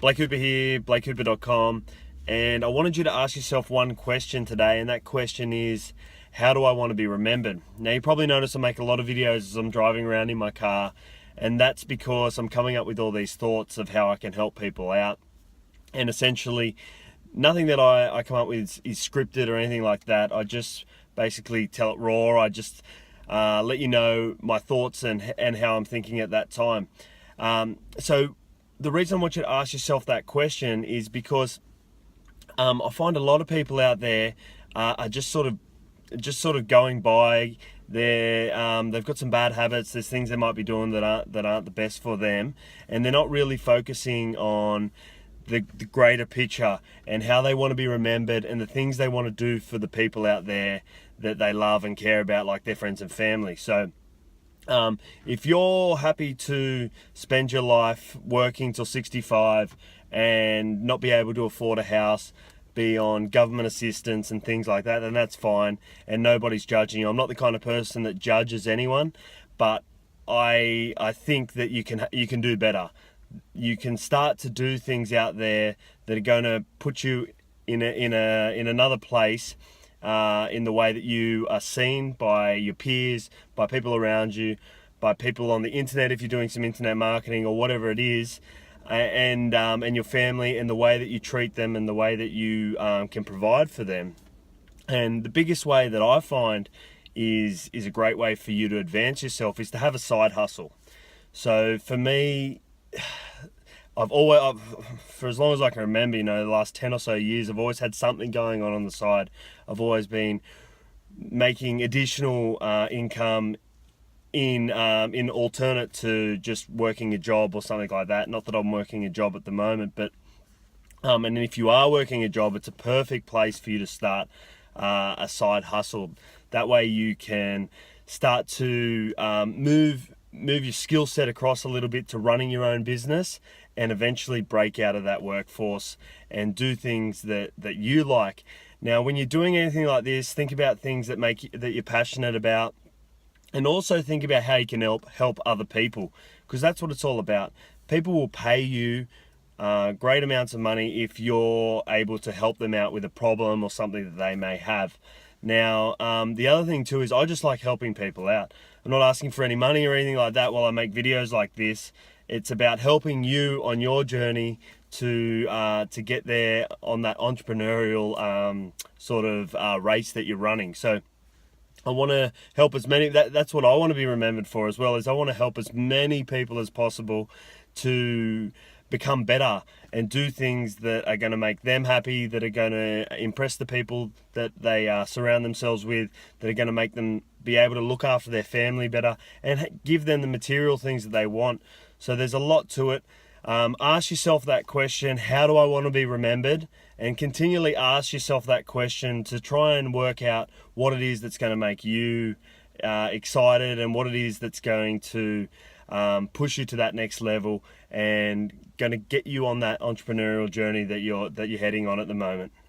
Blake Hooper here, blakehooper.com, and I wanted you to ask yourself one question today, and that question is, how do I want to be remembered? Now, you probably notice I make a lot of videos as I'm driving around in my car, and that's because I'm coming up with all these thoughts of how I can help people out. And essentially, nothing that I come up with is scripted or anything like that. I just basically tell it raw. I just let you know my thoughts and how I'm thinking at that time. So the reason I want you to ask yourself that question is because I find a lot of people out there are just sort of going by. They've got some bad habits. There's things they might be doing that aren't the best for them, and they're not really focusing on the greater picture and how they want to be remembered and the things they want to do for the people out there that they love and care about, like their friends and family. So if you're happy to spend your life working till 65 and not be able to afford a house, be on government assistance and things like that, then that's fine, and nobody's judging you. I'm not the kind of person that judges anyone, but I think that you can do better. You can start to do things out there that are going to put you in another place, in the way that you are seen by your peers, by people around you, by people on the internet if you're doing some internet marketing or whatever it is, and your family, and the way that you treat them and the way that you can provide for them. And the biggest way that I find is a great way for you to advance yourself is to have a side hustle. So for me, for as long as I can remember, the last 10 or so years, I've always had something going on the side. I've always been making additional income in alternate to just working a job or something like that. Not that I'm working a job at the moment, but and if you are working a job, it's a perfect place for you to start a side hustle. That way you can start to move your skill set across a little bit to running your own business, and eventually break out of that workforce and do things that you like. Now, when you're doing anything like this, think about things that you're passionate about, and also think about how you can help other people, because that's what it's all about. People will pay you great amounts of money if you're able to help them out with a problem or something that they may have. Now, the other thing too is I just like helping people out. I'm not asking for any money or anything like that while I make videos like this. It's about helping you on your journey to get there on that entrepreneurial race that you're running. So I want to help as many. That's what I want to be remembered for as well. Is I want to help as many people as possible to become better and do things that are going to make them happy, that are going to impress the people that they surround themselves with, that are going to make them be able to look after their family better and give them the material things that they want. So there's a lot to it. Ask yourself that question, how do I want to be remembered? And continually ask yourself that question to try and work out what it is that's going to make you excited, and what it is that's going to push you to that next level and going to get you on that entrepreneurial journey that you're heading on at the moment.